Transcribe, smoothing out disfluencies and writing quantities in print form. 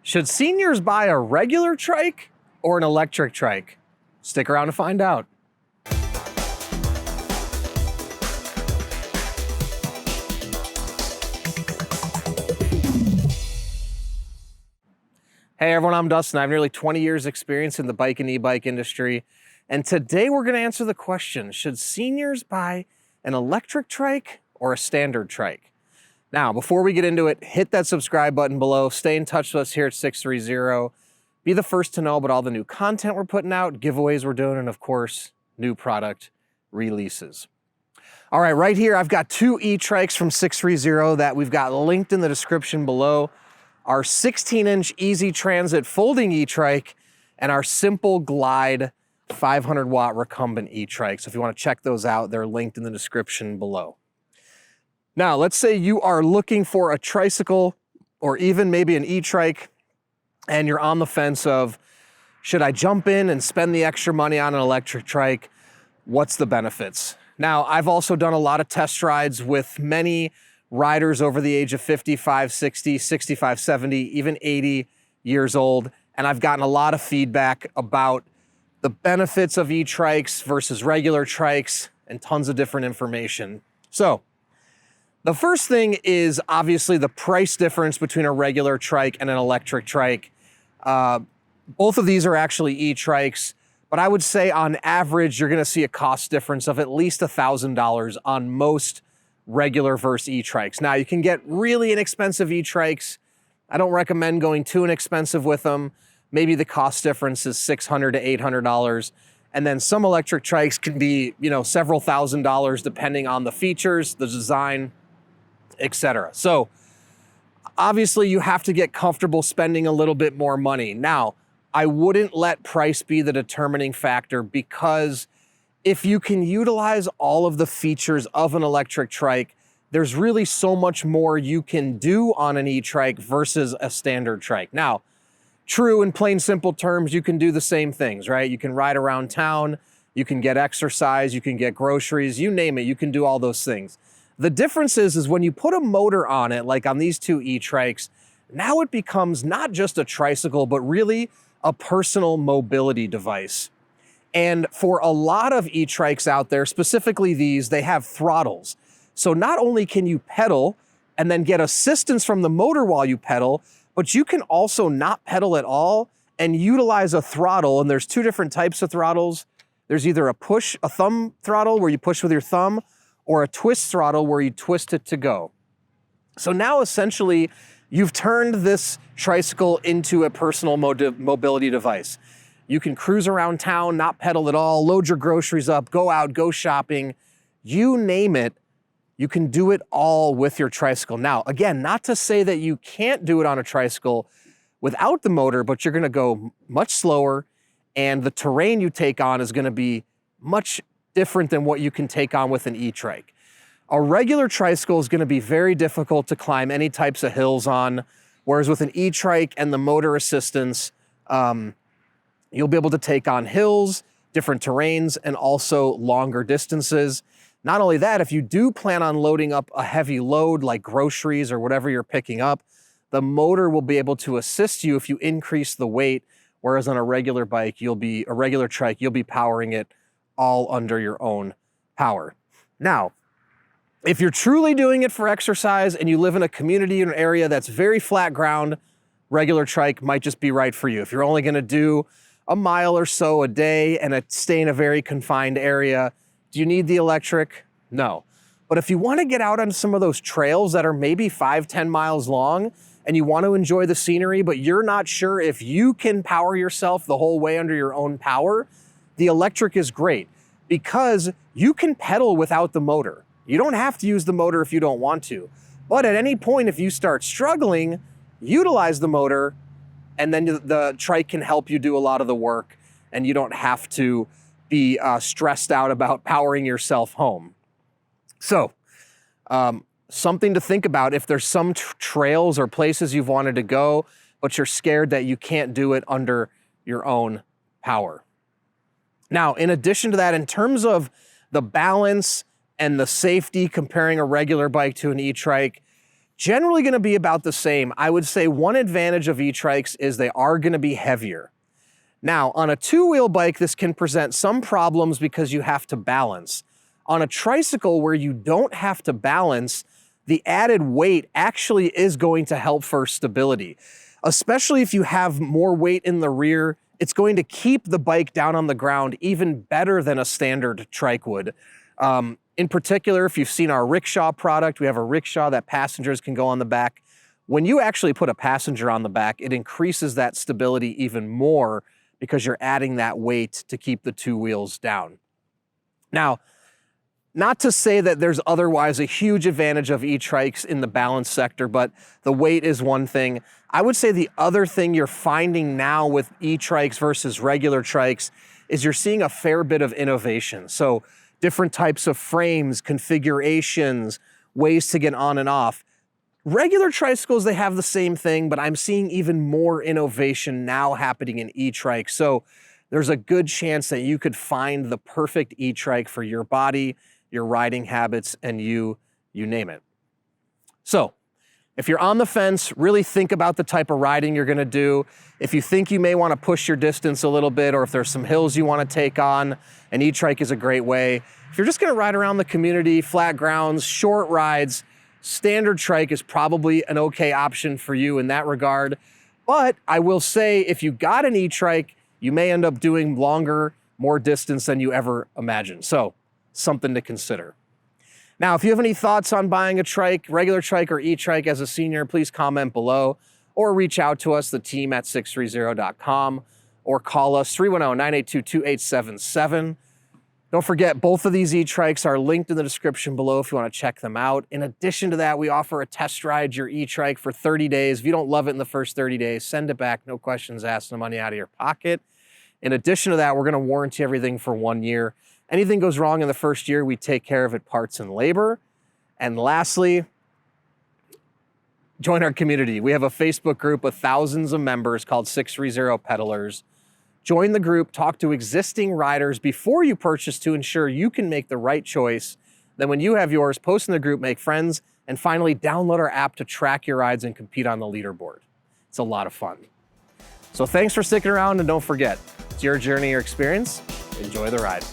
Should seniors buy a regular trike or an electric trike? Stick around to find out. Hey everyone, I'm Dustin. I have nearly 20 years experience in the bike and e-bike industry. And today we're gonna answer the question, should seniors buy an electric trike or a standard trike? Now, before we get into it, hit that subscribe button below. Stay in touch with us here at 630. Be the first to know about all the new content we're putting out, giveaways we're doing, and of course, new product releases. All right, right here, I've got two e-trikes from 630 that we've got linked in the description below. Our 16-inch Easy Transit folding e-trike and our Simple Glide 500-watt recumbent e-trike. So if you want to check those out, they're linked in the description below. Now, let's say you are looking for a tricycle or even maybe an e-trike and you're on the fence of, should I jump in and spend the extra money on an electric trike? What's the benefits? Now, I've also done a lot of test rides with many riders over the age of 55, 60, 65, 70, even 80 years old. And I've gotten a lot of feedback about the benefits of e-trikes versus regular trikes and tons of different information. So the first thing is obviously the price difference between a regular trike and an electric trike. Both of these are actually e-trikes, but I would say on average, you're gonna see a cost difference of at least $1,000 on most regular versus e-trikes. Now, you can get really inexpensive e-trikes. I don't recommend going too inexpensive with them. Maybe the cost difference is $600 to $800. And then some electric trikes can be, several $1,000s depending on the features, the design, etc. So obviously you have to get comfortable spending a little bit more money. Now, I wouldn't let price be the determining factor, because if you can utilize all of the features of an electric trike, there's really so much more you can do on an e-trike versus a standard trike. Now, true, in plain simple terms, you can do the same things, right? You can ride around town, you can get exercise, you can get groceries, you name it, you can do all those things. The difference is when you put a motor on it, like on these two e-trikes, now it becomes not just a tricycle, but really a personal mobility device. And for a lot of e-trikes out there, specifically these, they have throttles. So not only can you pedal and then get assistance from the motor while you pedal, but you can also not pedal at all and utilize a throttle. And there's two different types of throttles. There's either a thumb throttle where you push with your thumb, or a twist throttle where you twist it to go. So now essentially you've turned this tricycle into a personal mobility device. You can cruise around town, not pedal at all, load your groceries up, go out, go shopping, you name it, you can do it all with your tricycle. Now, again, not to say that you can't do it on a tricycle without the motor, but you're gonna go much slower and the terrain you take on is gonna be much different than what you can take on with an e-trike. A regular tricycle is gonna be very difficult to climb any types of hills on, whereas with an e-trike and the motor assistance, you'll be able to take on hills, different terrains, and also longer distances. Not only that, if you do plan on loading up a heavy load like groceries or whatever you're picking up, the motor will be able to assist you if you increase the weight, whereas on a regular bike, a regular trike, you'll be powering it all under your own power. Now, if you're truly doing it for exercise and you live in a community, in an area that's very flat ground, regular trike might just be right for you. If you're only gonna do a mile or so a day and stay in a very confined area, do you need the electric? No. But if you wanna get out on some of those trails that are maybe 5-10 miles long and you want to enjoy the scenery, but you're not sure if you can power yourself the whole way under your own power, the electric is great because you can pedal without the motor. You don't have to use the motor if you don't want to. But at any point, if you start struggling, utilize the motor, and then the trike can help you do a lot of the work, and you don't have to be stressed out about powering yourself home. So, something to think about if there's some trails or places you've wanted to go, but you're scared that you can't do it under your own power. Now, in addition to that, in terms of the balance and the safety comparing a regular bike to an e-trike, generally going to be about the same. I would say one advantage of e-trikes is they are going to be heavier. Now, on a two-wheel bike, this can present some problems because you have to balance. On a tricycle where you don't have to balance, the added weight actually is going to help for stability. Especially if you have more weight in the rear, it's going to keep the bike down on the ground even better than a standard trike would. In particular, if you've seen our rickshaw product, we have a rickshaw that passengers can go on the back. When you actually put a passenger on the back, it increases that stability even more because you're adding that weight to keep the two wheels down. Now, not to say that there's otherwise a huge advantage of e-trikes in the balance sector, but the weight is one thing. I would say the other thing you're finding now with e-trikes versus regular trikes is you're seeing a fair bit of innovation. So different types of frames, configurations, ways to get on and off. Regular tricycles, they have the same thing, but I'm seeing even more innovation now happening in e-trike. So there's a good chance that you could find the perfect e-trike for your body, your riding habits, and you name it. So if you're on the fence, really think about the type of riding you're gonna do. If you think you may wanna push your distance a little bit, or if there's some hills you wanna take on, an e-trike is a great way. If you're just gonna ride around the community, flat grounds, short rides, standard trike is probably an okay option for you in that regard. But I will say, if you got an e-trike, you may end up doing longer, more distance than you ever imagined. So something to consider. Now, if you have any thoughts on buying a trike, regular trike or e-trike as a senior, please comment below or reach out to us, the team at sixthreezero.com, or call us 310-982-2877. Don't forget, both of these e-trikes are linked in the description below if you want to check them out. In addition to that, we offer a test ride your e-trike for 30 days. If you don't love it in the first 30 days, send it back, no questions asked, no money out of your pocket. In addition to that, we're going to warranty everything for 1 year. Anything goes wrong in the first year, we take care of it, parts and labor. And lastly, join our community. We have a Facebook group with thousands of members called 630 Peddlers. Join the group, talk to existing riders before you purchase to ensure you can make the right choice. Then when you have yours, post in the group, make friends, and finally download our app to track your rides and compete on the leaderboard. It's a lot of fun. So thanks for sticking around, and don't forget, it's your journey, your experience. Enjoy the ride.